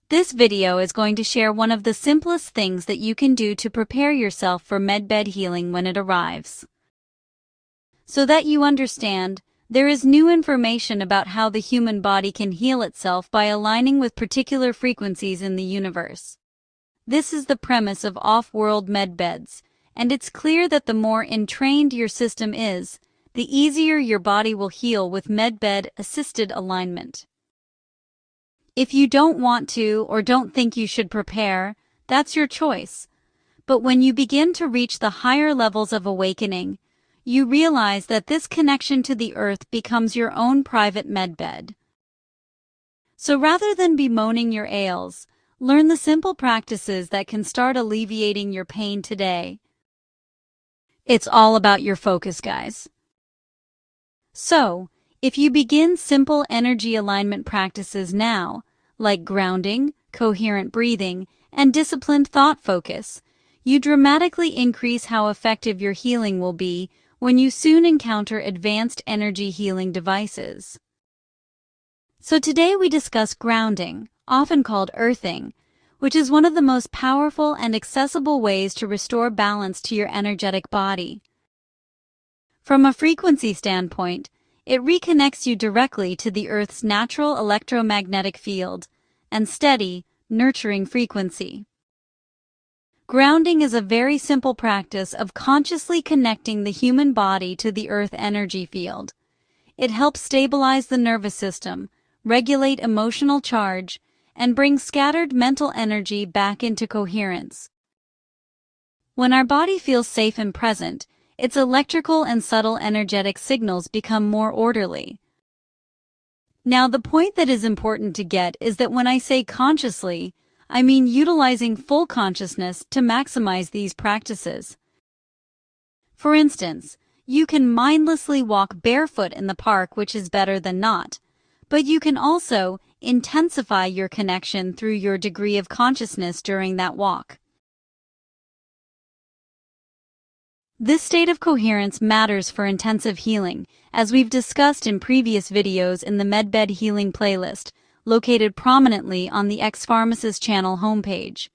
This video is going to share one of the simplest things that you can do to prepare yourself for medbed healing when it arrives. So that you understand, there is new information about how the human body can heal itself by aligning with particular frequencies in the universe. This is the premise of off-world medbeds, and it's clear that the more entrained your system is, the easier your body will heal with medbed-assisted alignment. If you don't want to or don't think you should prepare, that's your choice. But when you begin to reach the higher levels of awakening, you realize that this connection to the earth becomes your own private medbed. So rather than bemoaning your ails, learn the simple practices that can start alleviating your pain today. It's all about your focus, guys. So, if you begin simple energy alignment practices now, like grounding, coherent breathing, and disciplined thought focus, you dramatically increase how effective your healing will be when you soon encounter advanced energy healing devices. So today we discuss grounding, often called earthing, which is one of the most powerful and accessible ways to restore balance to your energetic body. From a frequency standpoint, it reconnects you directly to the Earth's natural electromagnetic field and steady, nurturing frequency. Grounding is a very simple practice of consciously connecting the human body to the Earth energy field. It helps stabilize the nervous system, regulate emotional charge, and bring scattered mental energy back into coherence. When our body feels safe and present, its electrical and subtle energetic signals become more orderly. Now, the point that is important to get is that when I say consciously, I mean utilizing full consciousness to maximize these practices. For instance, you can mindlessly walk barefoot in the park, which is better than not, but you can also intensify your connection through your degree of consciousness during that walk. This state of coherence matters for intensive healing, as we've discussed in previous videos in the Medbed Healing playlist, located prominently on the X-Pharmacist channel homepage.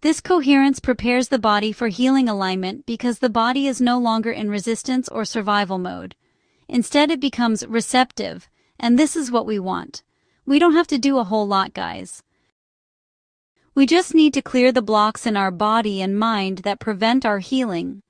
This coherence prepares the body for healing alignment because the body is no longer in resistance or survival mode. Instead, it becomes receptive, and this is what we want. We don't have to do a whole lot, guys. We just need to clear the blocks in our body and mind that prevent our healing.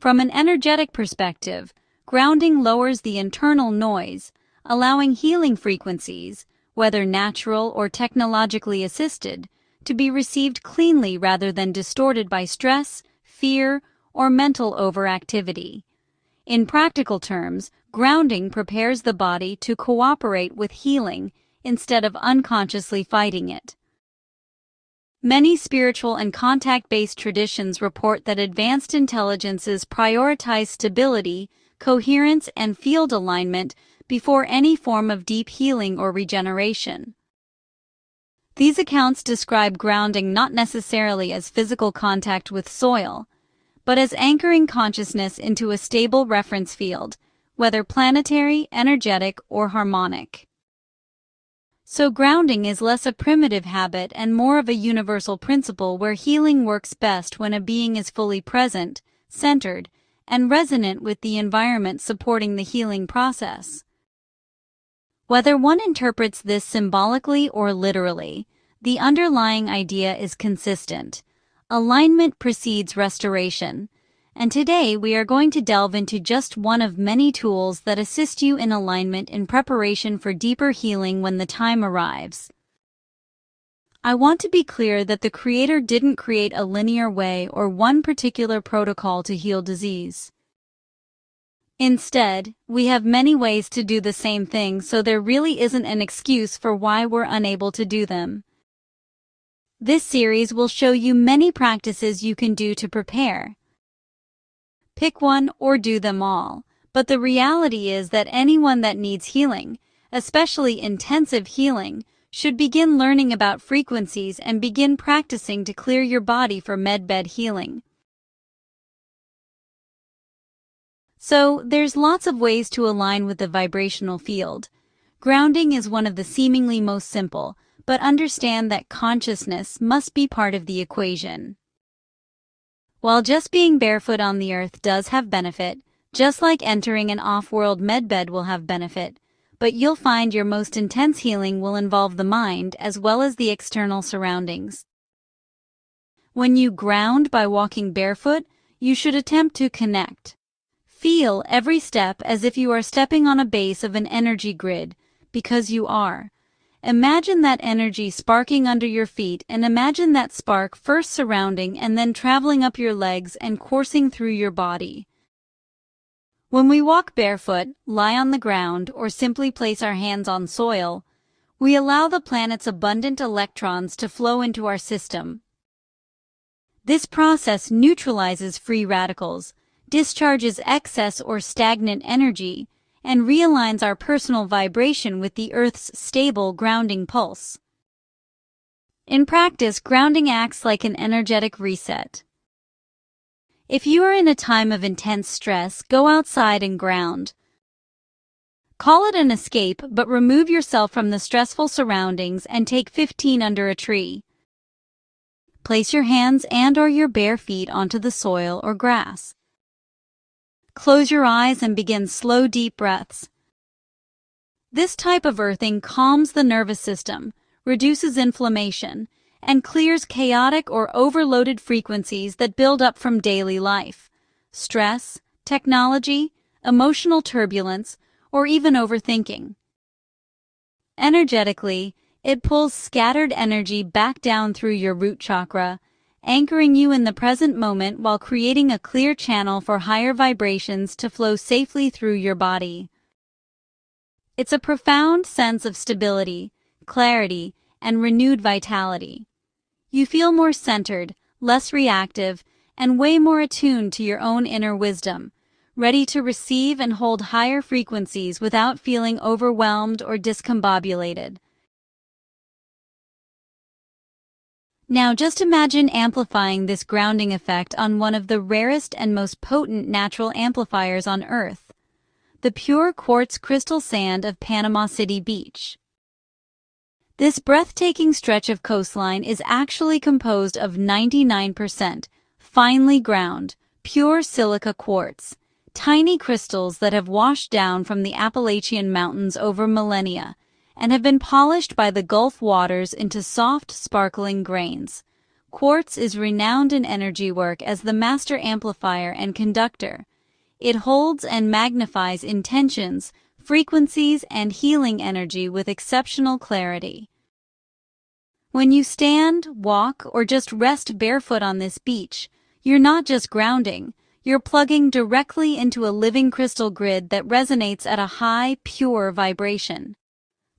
From an energetic perspective, grounding lowers the internal noise, allowing healing frequencies, whether natural or technologically assisted, to be received cleanly rather than distorted by stress, fear, or mental overactivity. In practical terms, grounding prepares the body to cooperate with healing instead of unconsciously fighting it. Many spiritual and contact-based traditions report that advanced intelligences prioritize stability, coherence, and field alignment before any form of deep healing or regeneration. These accounts describe grounding not necessarily as physical contact with soil, but as anchoring consciousness into a stable reference field, whether planetary, energetic, or harmonic. So grounding is less a primitive habit and more of a universal principle where healing works best when a being is fully present, centered, and resonant with the environment supporting the healing process. Whether one interprets this symbolically or literally, the underlying idea is consistent. Alignment precedes restoration, and today we are going to delve into just one of many tools that assist you in alignment in preparation for deeper healing when the time arrives. I want to be clear that the Creator didn't create a linear way or one particular protocol to heal disease. Instead, we have many ways to do the same thing, so there really isn't an excuse for why we're unable to do them. This series will show you many practices you can do to prepare. Pick one or do them all, but the reality is that anyone that needs healing, especially intensive healing, should begin learning about frequencies and begin practicing to clear your body for medbed healing. So, there's lots of ways to align with the vibrational field. Grounding is one of the seemingly most simple, but understand that consciousness must be part of the equation. While just being barefoot on the earth does have benefit, just like entering an off-world medbed will have benefit, but you'll find your most intense healing will involve the mind as well as the external surroundings. When you ground by walking barefoot, you should attempt to connect. Feel every step as if you are stepping on a base of an energy grid, because you are. Imagine that energy sparking under your feet and imagine that spark first surrounding and then traveling up your legs and coursing through your body. When we walk barefoot, lie on the ground, or simply place our hands on soil, we allow the planet's abundant electrons to flow into our system. This process neutralizes free radicals, discharges excess or stagnant energy, and realigns our personal vibration with the Earth's stable grounding pulse. In practice, grounding acts like an energetic reset. If you are in a time of intense stress, go outside and ground. Call it an escape, but remove yourself from the stressful surroundings and take 15 under a tree. Place your hands and/or your bare feet onto the soil or grass. Close your eyes and begin slow, deep breaths. This type of earthing calms the nervous system, reduces inflammation, and clears chaotic or overloaded frequencies that build up from daily life, stress, technology, emotional turbulence, or even overthinking. Energetically, it pulls scattered energy back down through your root chakra, anchoring you in the present moment while creating a clear channel for higher vibrations to flow safely through your body. It's a profound sense of stability, clarity, and renewed vitality. You feel more centered, less reactive, and way more attuned to your own inner wisdom, ready to receive and hold higher frequencies without feeling overwhelmed or discombobulated. Now just imagine amplifying this grounding effect on one of the rarest and most potent natural amplifiers on Earth, the pure quartz crystal sand of Panama City Beach. This breathtaking stretch of coastline is actually composed of 99% finely ground, pure silica quartz, tiny crystals that have washed down from the Appalachian Mountains over millennia, and have been polished by the Gulf waters into soft, sparkling grains. Quartz is renowned in energy work as the master amplifier and conductor. It holds and magnifies intentions, frequencies, and healing energy with exceptional clarity. When you stand, walk, or just rest barefoot on this beach, you're not just grounding, you're plugging directly into a living crystal grid that resonates at a high, pure vibration.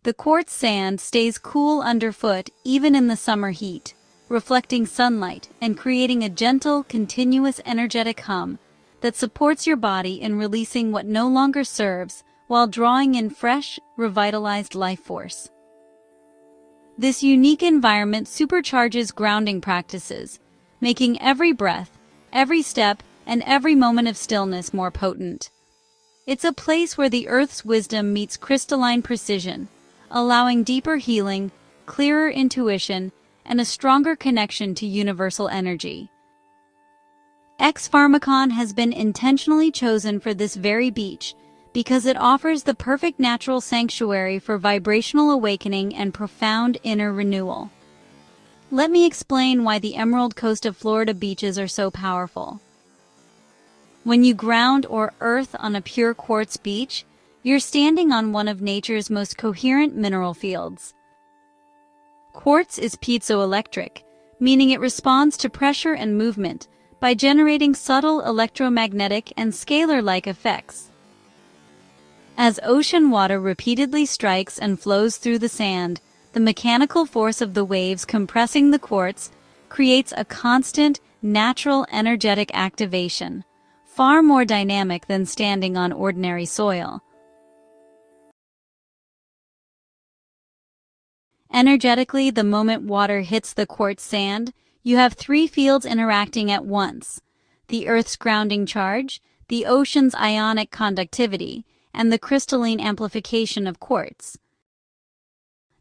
The quartz sand stays cool underfoot even in the summer heat, reflecting sunlight and creating a gentle, continuous energetic hum that supports your body in releasing what no longer serves while drawing in fresh, revitalized life force. This unique environment supercharges grounding practices, making every breath, every step, and every moment of stillness more potent. It's a place where the Earth's wisdom meets crystalline precision, allowing deeper healing, clearer intuition, and a stronger connection to universal energy. X-Pharmacon has been intentionally chosen for this very beach because it offers the perfect natural sanctuary for vibrational awakening and profound inner renewal. Let me explain why the Emerald Coast of Florida beaches are so powerful. When you ground or earth on a pure quartz beach, you're standing on one of nature's most coherent mineral fields. Quartz is piezoelectric, meaning it responds to pressure and movement by generating subtle electromagnetic and scalar-like effects. As ocean water repeatedly strikes and flows through the sand, the mechanical force of the waves compressing the quartz creates a constant, natural energetic activation, far more dynamic than standing on ordinary soil. Energetically, the moment water hits the quartz sand, you have three fields interacting at once: the Earth's grounding charge, the ocean's ionic conductivity, and the crystalline amplification of quartz.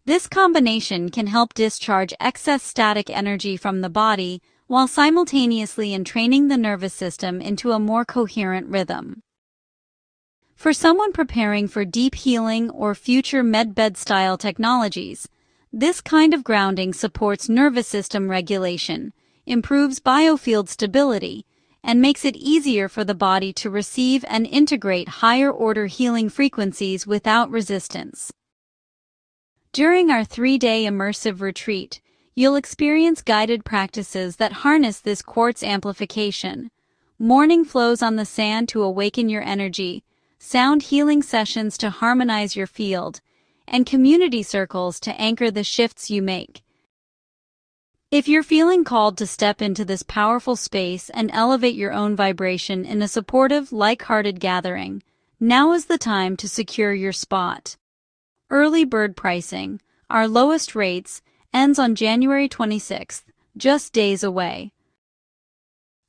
This combination can help discharge excess static energy from the body while simultaneously entraining the nervous system into a more coherent rhythm. For someone preparing for deep healing or future medbed-style technologies, this kind of grounding supports nervous system regulation, improves biofield stability, and makes it easier for the body to receive and integrate higher-order healing frequencies without resistance. During our 3-day immersive retreat, you'll experience guided practices that harness this quartz amplification, morning flows on the sand to awaken your energy, sound healing sessions to harmonize your field, and community circles to anchor the shifts you make. If you're feeling called to step into this powerful space and elevate your own vibration in a supportive, like-hearted gathering, now is the time to secure your spot. Early bird pricing, our lowest rates, ends on January 26th, just days away.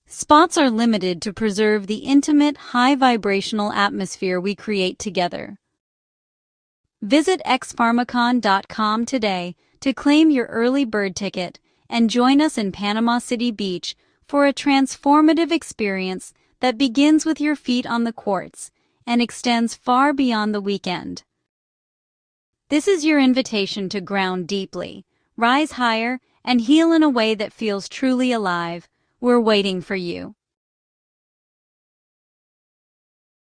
Spots are limited to preserve the intimate, high-vibrational atmosphere we create together. Visit xpharmacon.com today to claim your early bird ticket and join us in Panama City Beach for a transformative experience that begins with your feet on the quartz and extends far beyond the weekend. This is your invitation to ground deeply, rise higher, and heal in a way that feels truly alive. We're waiting for you.